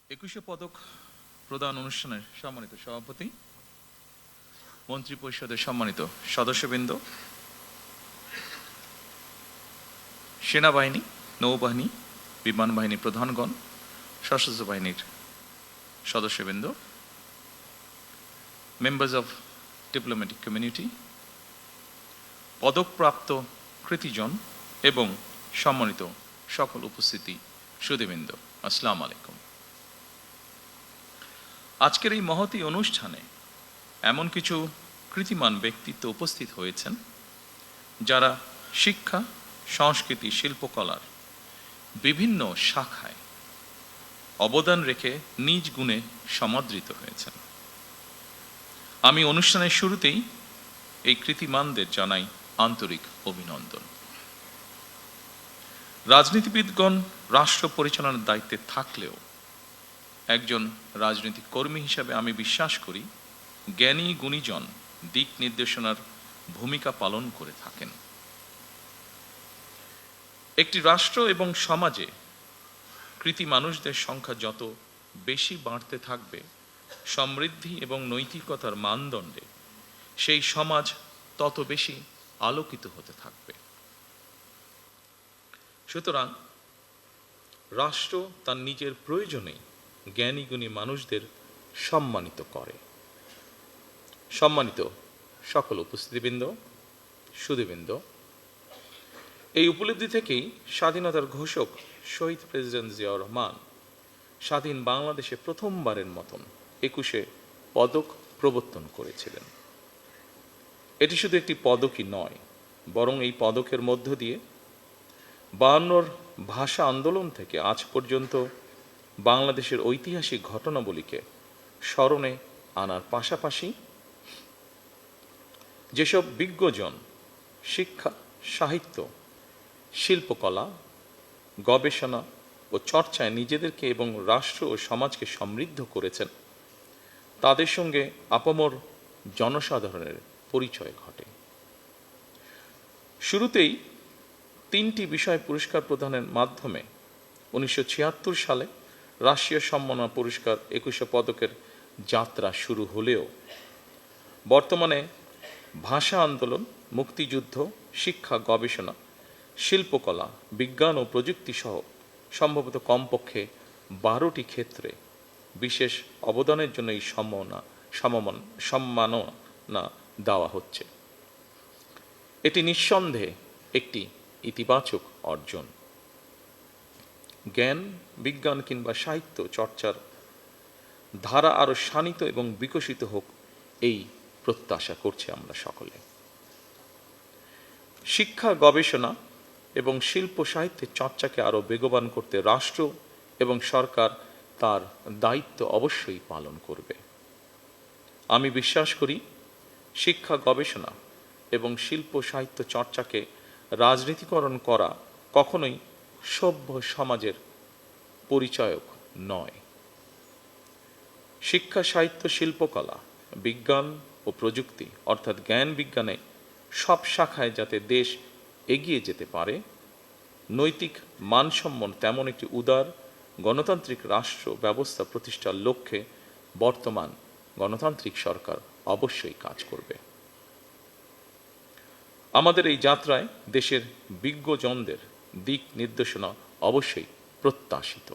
একুশে পদক প্রদান অনুষ্ঠানের সম্মানিত সভাপতি, মন্ত্রী পরিষদের সম্মানিত সদস্যবৃন্দ, সেনাবাহিনী, নৌবাহিনী, বিমান বাহিনী প্রধানগণ, সশস্ত্র বাহিনীর সদস্যবৃন্দ, মেম্বার্স অফ ডিপ্লোম্যাটিক কমিউনিটি, পদকপ্রাপ্ত কৃতিজন এবং সম্মানিত সকল উপস্থিতি সুধীবৃন্দ, আসসালামু আলাইকুম। আজকের এই মহতী অনুষ্ঠানে এমন কিছু কৃতিমান ব্যক্তিত্ব উপস্থিত হয়েছেন যারা শিক্ষা, সংস্কৃতি, শিল্পকলার বিভিন্ন শাখায় অবদান রেখে নিজ গুণে সমাদৃত হয়েছেন। আমি অনুষ্ঠানের শুরুতেই এই কৃতিমানদের জানাই আন্তরিক অভিনন্দন। রাজনীতিবিদগণ রাষ্ট্র পরিচালনার দায়িত্বে থাকলেও একজন রাজনৈতিক কর্মী হিসাবে আমি বিশ্বাস করি জ্ঞানী গুণীজন দিক নির্দেশনার ভূমিকা পালন করে থাকেন। একটি রাষ্ট্র এবং সমাজে কৃতি মানুষদের সংখ্যা যত বেশি বাড়তে থাকবে, সমৃদ্ধি এবং নৈতিকতার মানদণ্ডে সেই সমাজ তত বেশি আলোকিত হতে থাকবে। সুতরাং রাষ্ট্র তার নিজের প্রয়োজনেই জ্ঞানী গুণী মানুষদের সম্মানিত করে। সম্মানিত সকল উপস্থিতিবৃন্দ, সুধীবৃন্দ, এই উপলব্ধি থেকেই স্বাধীনতার ঘোষক শহীদ প্রেসিডেন্ট জিয়াউর রহমান স্বাধীন বাংলাদেশে প্রথমবারের মতন 21 পদক প্রবর্তন করেছিলেন। এটি শুধু একটি পদকই নয়, বরং এই পদকের মধ্য দিয়ে 52 ভাষা আন্দোলন থেকে আজ পর্যন্ত বাংলাদেশের ঐতিহাসিক ঘটনাবলীকে স্মরণে আনার পাশাপাশি যেসব বিজ্ঞজন শিক্ষা, সাহিত্য, শিল্পকলা, গবেষণা ও চর্চায় নিজেদেরকে এবং রাষ্ট্র ও সমাজকে সমৃদ্ধ করেছেন, তাদের সঙ্গে আপামর জনসাধারণের পরিচয় ঘটে। শুরুতেই 3টি বিষয় পুরস্কার প্রদানের মাধ্যমে 1976 সালে রাষ্ট্রীয় সম্মাননা পুরস্কার 21 পদকের যাত্রা শুরু হলেও বর্তমানে ভাষা আন্দোলন, মুক্তিযুদ্ধ, শিক্ষা, গবেষণা, শিল্পকলা, বিজ্ঞান ও প্রযুক্তি সহ সম্ভবত কমপক্ষে 12টি ক্ষেত্রে বিশেষ অবদানের জন্য এই সম্মাননা দেওয়া হচ্ছে। এটি নিঃসন্দেহে একটি ইতিবাচক অর্জন। জ্ঞান, বিজ্ঞান কিংবা সাহিত্য চর্চার ধারা আরো শানিত এবং বিকশিত হোক, এই প্রত্যাশা করছি আমরা সকলে। শিক্ষা, গবেষণা এবং শিল্প সাহিত্যের চর্চাকে আরো বেগবান করতে রাষ্ট্র এবং সরকার তার দায়িত্ব অবশ্যই পালন করবে। আমি বিশ্বাস করি শিক্ষা, গবেষণা এবং শিল্প সাহিত্য চর্চাকে রাজনীতিকরণ করা কখনোই সভ্য সমাজের পরিচায়ক নয়। শিক্ষা, সাহিত্য, শিল্পকলা, বিজ্ঞান ও প্রযুক্তি অর্থাৎ জ্ঞান বিজ্ঞানে সব শাখায় যাতে দেশ এগিয়ে যেতে পারে, নৈতিক মানসম্পন্ন তেমন একটি উদার গণতান্ত্রিক রাষ্ট্র ব্যবস্থা প্রতিষ্ঠার লক্ষ্যে বর্তমান গণতান্ত্রিক সরকার অবশ্যই কাজ করবে। আমাদের এই যাত্রায় দেশের বিজ্ঞজনদের দিক নির্দেশনা অবশ্যই প্রত্যাশিত।